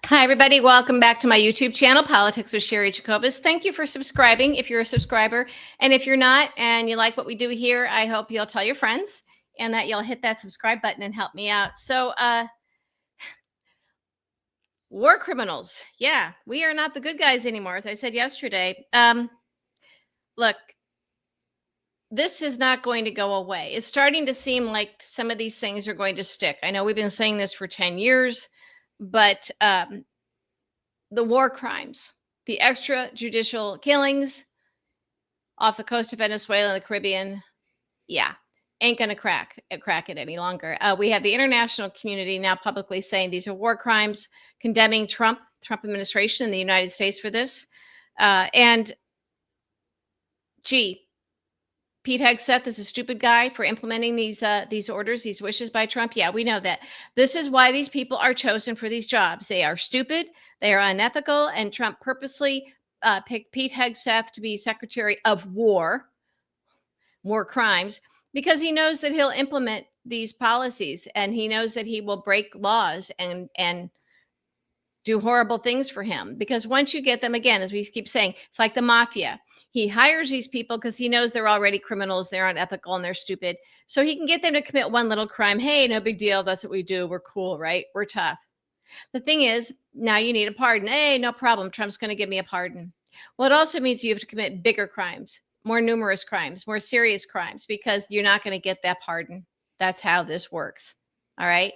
Hi, everybody. Welcome back to my YouTube channel, Politics with Sherry Jacobus. Thank you for subscribing if you're a subscriber. And if you're not and you like what we do here, I hope you'll tell your friends and that you'll hit that subscribe button and help me out. So, war criminals. Yeah, we are not the good guys anymore, as I said yesterday. Look, this is not going to go away. It's starting to seem like some of these things are going to stick. I know we've been saying this for 10 years, but the war crimes, the extrajudicial killings off the coast of Venezuela and the Caribbean, yeah, ain't going to crack it any longer. We have the international community now publicly saying these are war crimes, condemning Trump administration in the United States for this. And gee, Pete Hegseth is a stupid guy for implementing these orders, these wishes by Trump. Yeah, we know that. This is why these people are chosen for these jobs. They are stupid, they are unethical, and Trump purposely picked Pete Hegseth to be Secretary of War crimes, because he knows that he'll implement these policies, and he knows that he will break laws and do horrible things for him. Because once you get them, again, as we keep saying, it's like the mafia. He hires these people because he knows they're already criminals, they're unethical, and they're stupid. So he can get them to commit one little crime. Hey, no big deal. That's what we do. We're cool, right? We're tough. The thing is, now you need a pardon. Hey, no problem. Trump's going to give me a pardon. Well, it also means you have to commit bigger crimes, more numerous crimes, more serious crimes, because you're not going to get that pardon. That's how this works. All right.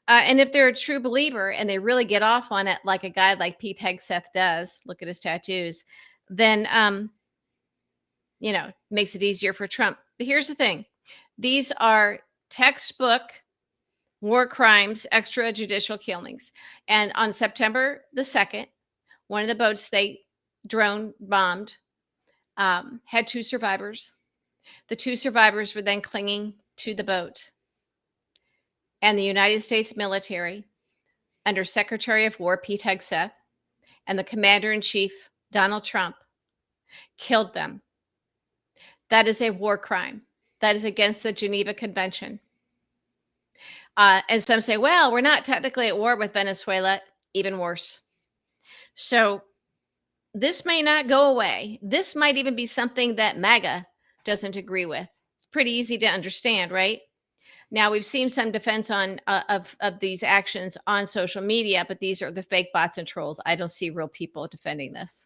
And if they're a true believer and they really get off on it, like a guy like Pete Hegseth does, look at his tattoos, then, makes it easier for Trump. But here's the thing. These are textbook war crimes, extrajudicial killings. And on September the 2nd, one of the boats they drone bombed had 2 survivors. The 2 survivors were then clinging to the boat. And the United States military, under Secretary of War Pete Hegseth and the Commander-in-Chief Donald Trump, killed them. That is a war crime. That is against the Geneva Convention. And some say, well, we're not technically at war with Venezuela. Even worse. So this may not go away. This might even be something that MAGA doesn't agree with. It's pretty easy to understand, right? Now, we've seen some defense of these actions on social media, but these are the fake bots and trolls. I don't see real people defending this.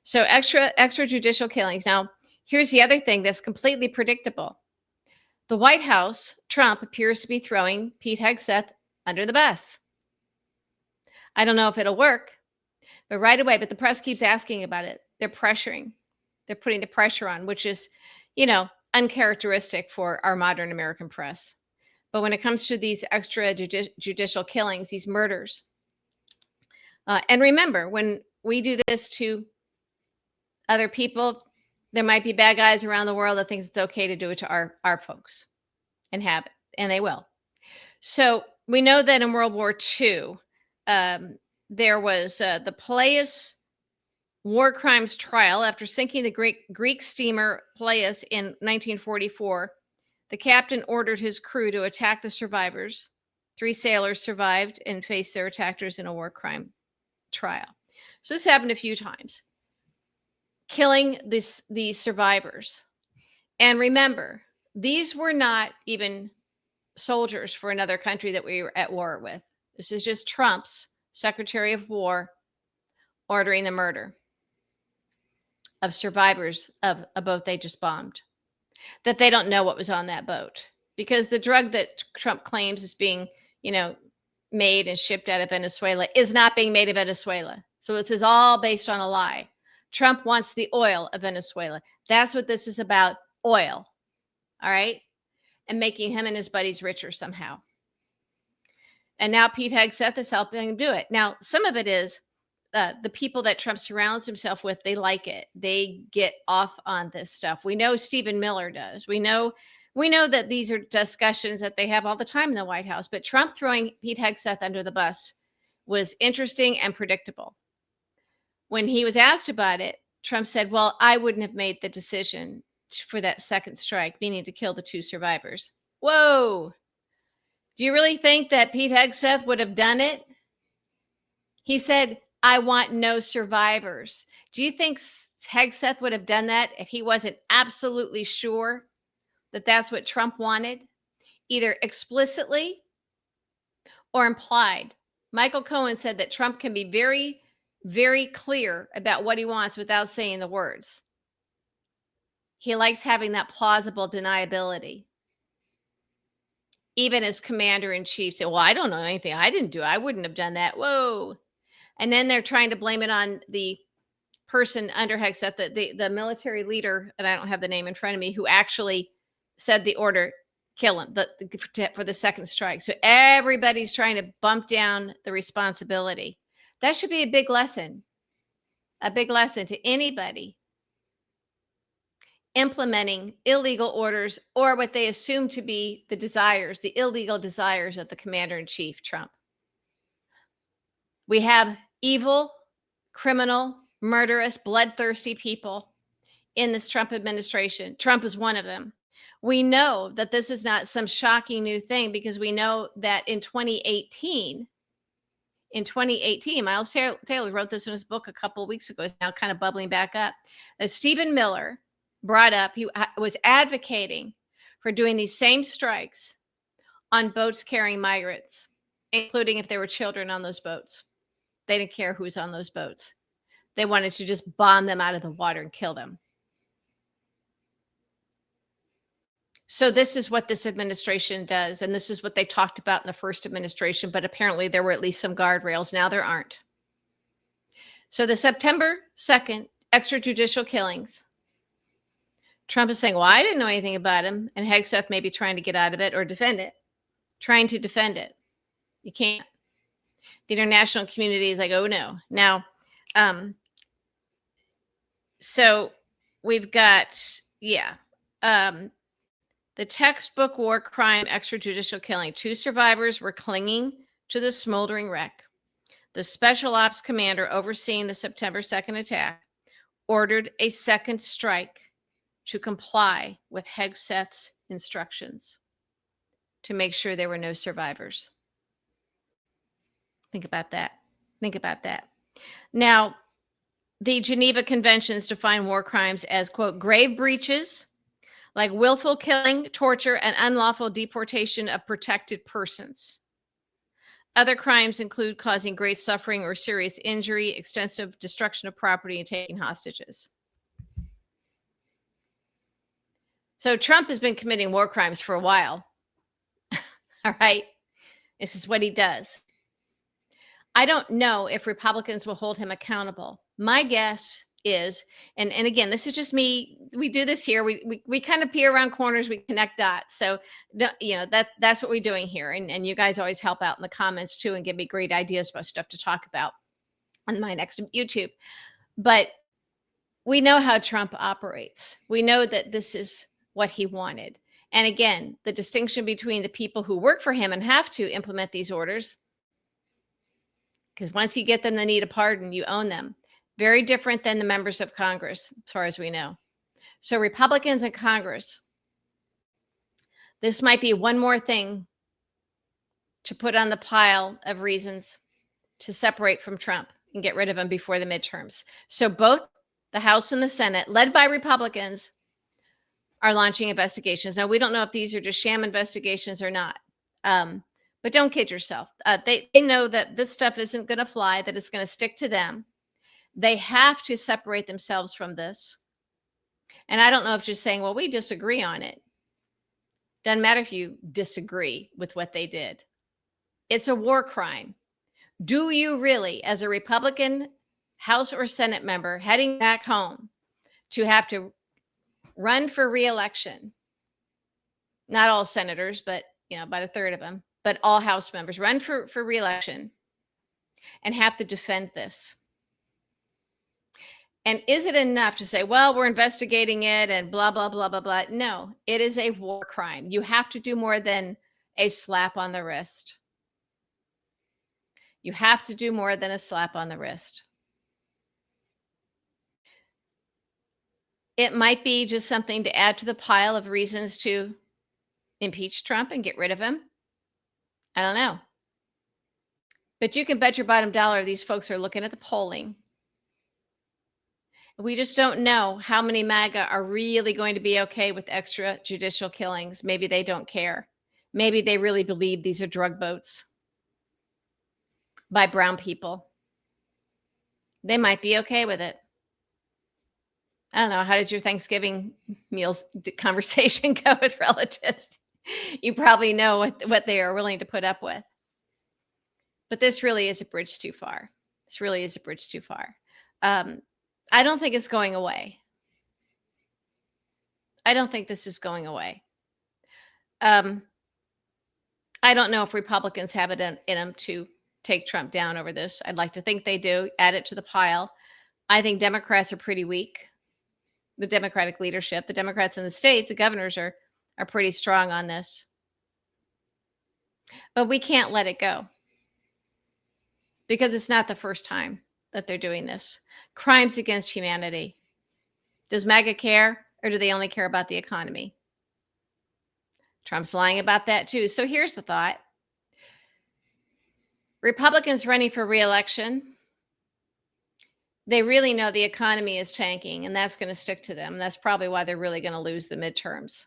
So extrajudicial killings. Now, here's the other thing that's completely predictable. The White House, Trump, appears to be throwing Pete Hegseth under the bus. I don't know if it'll work, but right away, but the press keeps asking about it. They're pressuring. They're putting the pressure on, which is, uncharacteristic for our modern American press. But when it comes to these extrajudicial killings, these murders, and remember, when we do this to other people, there might be bad guys around the world that think it's okay to do it to our folks and have it, and they will. So we know that in World War II, there was the Peleus war crimes trial. After sinking the Greek steamer Peleus in 1944, the captain ordered his crew to attack the survivors. 3 sailors survived and faced their attackers in a war crime trial. So this happened a few times, killing these survivors. And remember, these were not even soldiers for another country that we were at war with. This is just Trump's Secretary of War ordering the murder of survivors of a boat they just bombed, that they don't know what was on that boat, because the drug that Trump claims is being, made and shipped out of Venezuela is not being made in Venezuela. So this is all based on a lie. Trump wants the oil of Venezuela. That's what this is about, oil. All right? And making him and his buddies richer somehow. And now Pete Hegseth is helping him do it. Now, some of it is the people that Trump surrounds himself with, they like it. They get off on this stuff. We know Stephen Miller does. We know that these are discussions that they have all the time in the White House. But Trump throwing Pete Hegseth under the bus was interesting and predictable. When he was asked about it, Trump said, well, I wouldn't have made the decision for that second strike, meaning to kill the 2 survivors. Whoa. Do you really think that Pete Hegseth would have done it? He said, I want no survivors. Do you think Hegseth would have done that if he wasn't absolutely sure that that's what Trump wanted, either explicitly or implied? Michael Cohen said that Trump can be very, very clear about what he wants without saying the words. He likes having that plausible deniability. Even as commander in chief, say, well, I don't know anything. I didn't do it. I wouldn't have done that. Whoa. And then they're trying to blame it on the person under Hegseth, the military leader, and I don't have the name in front of me, who actually said the order, kill him for the second strike. So everybody's trying to bump down the responsibility. That should be a big lesson to anybody implementing illegal orders or what they assume to be the illegal desires of the commander-in-chief, Trump. We have evil, criminal, murderous, bloodthirsty people in this Trump administration. Trump is one of them. We know that this is not some shocking new thing because we know that in 2018, Miles Taylor wrote this in his book a couple of weeks ago. It's now kind of bubbling back up. That Stephen Miller brought up, he was advocating for doing these same strikes on boats carrying migrants, including if there were children on those boats. They didn't care who's on those boats. They wanted to just bomb them out of the water and kill them. So this is what this administration does. And this is what they talked about in the first administration. But apparently there were at least some guardrails. Now there aren't. So the September 2nd extrajudicial killings, Trump is saying, well, I didn't know anything about him. And Hegseth may be trying to get out of it or defend it, trying to defend it. You can't. The international community is like, oh, no. Now, so we've got, the textbook war crime extrajudicial killing. 2 survivors were clinging to the smoldering wreck. The special ops commander overseeing the September 2nd attack ordered a second strike to comply with Hegseth's instructions to make sure there were no survivors. Think about that. Now, the Geneva Conventions define war crimes as, quote, grave breaches like willful killing, torture, and unlawful deportation of protected persons. Other crimes include causing great suffering or serious injury, extensive destruction of property, and taking hostages. So Trump has been committing war crimes for a while. All right. This is what he does. I don't know if Republicans will hold him accountable. My guess is, and again, this is just me. We do this here. We kind of peer around corners. We connect dots. So, that's what we're doing here. And you guys always help out in the comments too and give me great ideas about stuff to talk about on my next YouTube. But we know how Trump operates. We know that this is what he wanted. And again, the distinction between the people who work for him and have to implement these orders, because once you get them, they need a pardon, you own them. Very different than the members of Congress, as far as we know. So Republicans in Congress, this might be one more thing to put on the pile of reasons to separate from Trump and get rid of him before the midterms. So both the House and the Senate, led by Republicans, are launching investigations. Now, we don't know if these are just sham investigations or not. But don't kid yourself. They know that this stuff isn't going to fly, that it's going to stick to them. They have to separate themselves from this. And I don't know if just saying, well, we disagree on it. Doesn't matter if you disagree with what they did. It's a war crime. Do you really, as a Republican House or Senate member heading back home, to have to run for re-election? Not all senators, but about a third of them, but all House members run for re-election and have to defend this. And is it enough to say, well, we're investigating it and blah, blah, blah, blah, blah? No, it is a war crime. You have to do more than a slap on the wrist. You have to do more than a slap on the wrist. It might be just something to add to the pile of reasons to impeach Trump and get rid of him. I don't know. But you can bet your bottom dollar these folks are looking at the polling. We just don't know how many MAGA are really going to be okay with extrajudicial killings. Maybe they don't care. Maybe they really believe these are drug boats by brown people. They might be okay with it. I don't know. How did your Thanksgiving meals conversation go with relatives? You probably know what they are willing to put up with. But this really is a bridge too far. This really is a bridge too far. I don't think it's going away. I don't think this is going away. I don't know if Republicans have it in them to take Trump down over this. I'd like to think they do. Add it to the pile. I think Democrats are pretty weak. The Democratic leadership, the Democrats in the states, the governors are pretty strong on this. But we can't let it go because it's not the first time that they're doing this. Crimes against humanity. Does MAGA care, or do they only care about the economy? Trump's lying about that too. So here's the thought. Republicans running for re-election, they really know the economy is tanking, and that's going to stick to them. That's probably why they're really going to lose the midterms.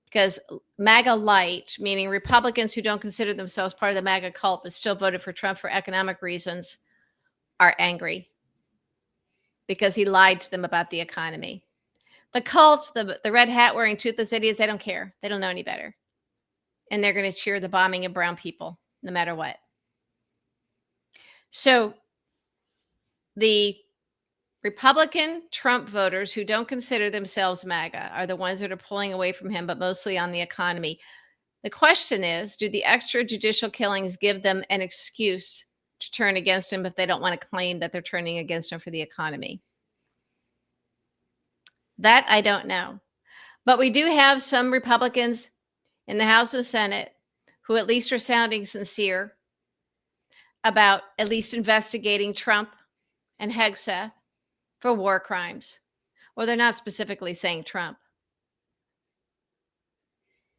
Because MAGA light, meaning Republicans who don't consider themselves part of the MAGA cult but still voted for Trump for economic reasons, are angry because he lied to them about the economy. The cult, the red hat wearing toothless idiots, they don't care. They don't know any better. And they're going to cheer the bombing of brown people no matter what. So the Republican Trump voters who don't consider themselves MAGA are the ones that are pulling away from him, but mostly on the economy. The question is, do the extrajudicial killings give them an excuse to turn against him if they don't want to claim that they're turning against him for the economy? That I don't know. But we do have some Republicans in the House and Senate who at least are sounding sincere about at least investigating Trump and Hegseth for war crimes. Well, they're not specifically saying Trump.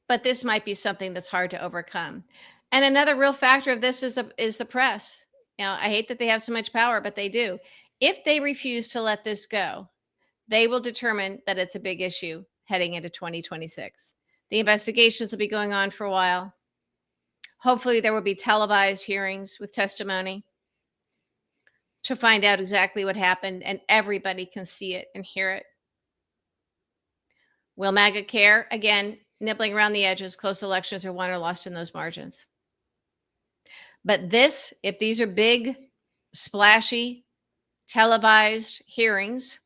But this might be something that's hard to overcome. And another real factor of this is the press. You know, I hate that they have so much power, but they do. If they refuse to let this go, they will determine that it's a big issue heading into 2026. The investigations will be going on for a while. Hopefully there will be televised hearings with testimony to find out exactly what happened, and everybody can see it and hear it. Will MAGA care? Again, nibbling around the edges, close elections are won or lost in those margins. But this, if these are big, splashy, televised hearings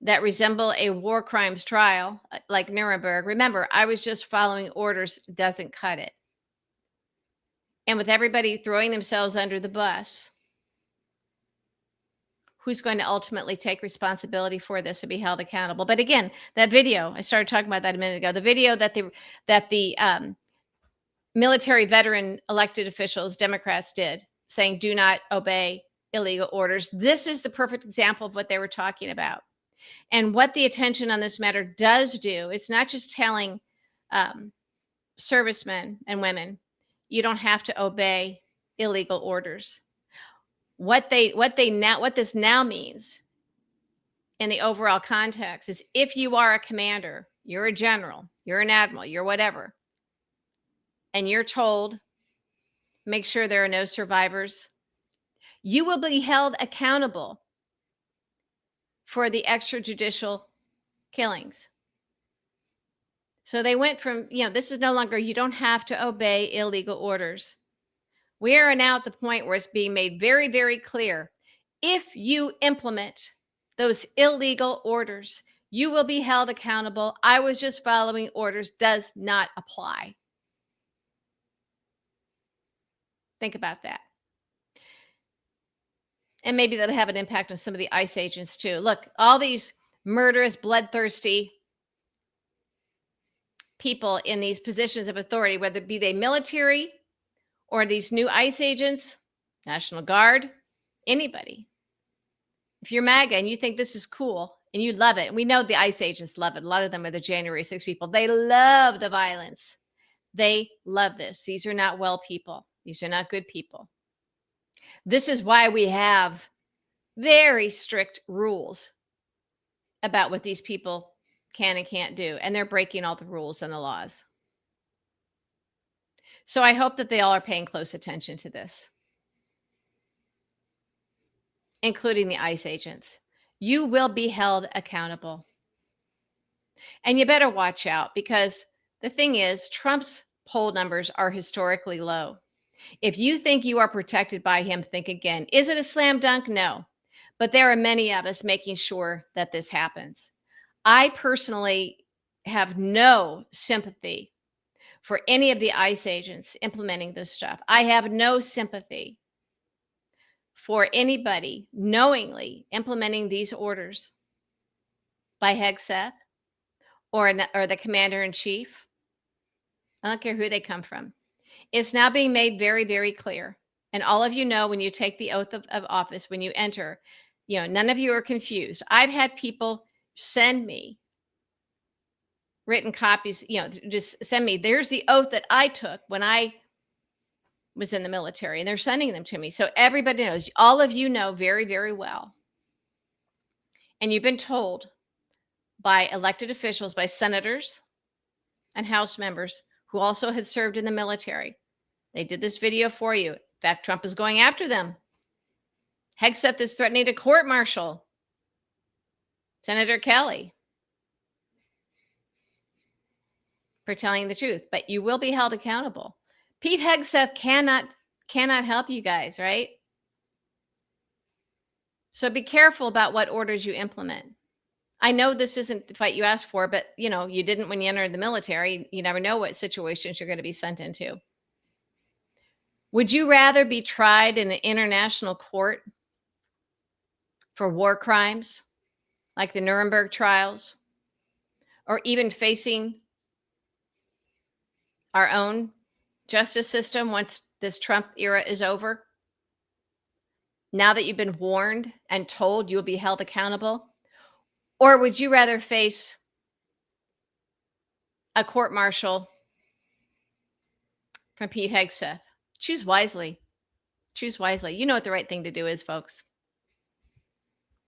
that resemble a war crimes trial like Nuremberg, remember, I was just following orders, doesn't cut it. And with everybody throwing themselves under the bus, who's going to ultimately take responsibility for this and be held accountable? But again, that video, I started talking about that a minute ago, the video that the military veteran elected officials, Democrats, did, saying do not obey illegal orders. This is the perfect example of what they were talking about. And what the attention on this matter does do, it's not just telling servicemen and women, you don't have to obey illegal orders. What this now means in the overall context is if you are a commander, you're a general, you're an admiral, you're whatever, and you're told, make sure there are no survivors, you will be held accountable for the extrajudicial killings. So they went from, this is no longer, you don't have to obey illegal orders. We are now at the point where it's being made very, very clear. If you implement those illegal orders, you will be held accountable. I was just following orders does not apply. Think about that. And maybe that'll have an impact on some of the ICE agents too. Look, all these murderous, bloodthirsty people in these positions of authority, whether it be they military or these new ICE agents, National Guard, anybody. If you're MAGA and you think this is cool and you love it, and we know the ICE agents love it. A lot of them are the January 6 people. They love the violence. They love this. These are not well people. These are not good people. This is why we have very strict rules about what these people can and can't do, and they're breaking all the rules and the laws. So I hope that they all are paying close attention to this, including the ICE agents. You will be held accountable. And you better watch out because the thing is, Trump's poll numbers are historically low. If you think you are protected by him, think again. Is it a slam dunk? No. But there are many of us making sure that this happens. I personally have no sympathy for any of the ICE agents implementing this stuff. I have no sympathy for anybody knowingly implementing these orders by Hegseth or the commander in chief. I don't care who they come from. It's now being made very, very clear. And all of you know when you take the oath of office, when you enter, none of you are confused. I've had people send me written copies, just send me, there's the oath that I took when I was in the military, and they're sending them to me. So everybody knows, all of you know very, very well. And you've been told by elected officials, by senators and House members who also had served in the military. They did this video for you. In fact, Trump is going after them. Hegseth is threatening to court martial Senator Kelly for telling the truth, but you will be held accountable. Pete Hegseth cannot help you guys, right? So be careful about what orders you implement. I know this isn't the fight you asked for, but you didn't when you entered the military. You never know what situations you're going to be sent into. Would you rather be tried in an international court for war crimes like the Nuremberg trials, or even facing our own justice system once this Trump era is over? Now that you've been warned and told you'll be held accountable? Or would you rather face a court martial from Pete Hegseth? Choose wisely. Choose wisely. You know what the right thing to do is, folks.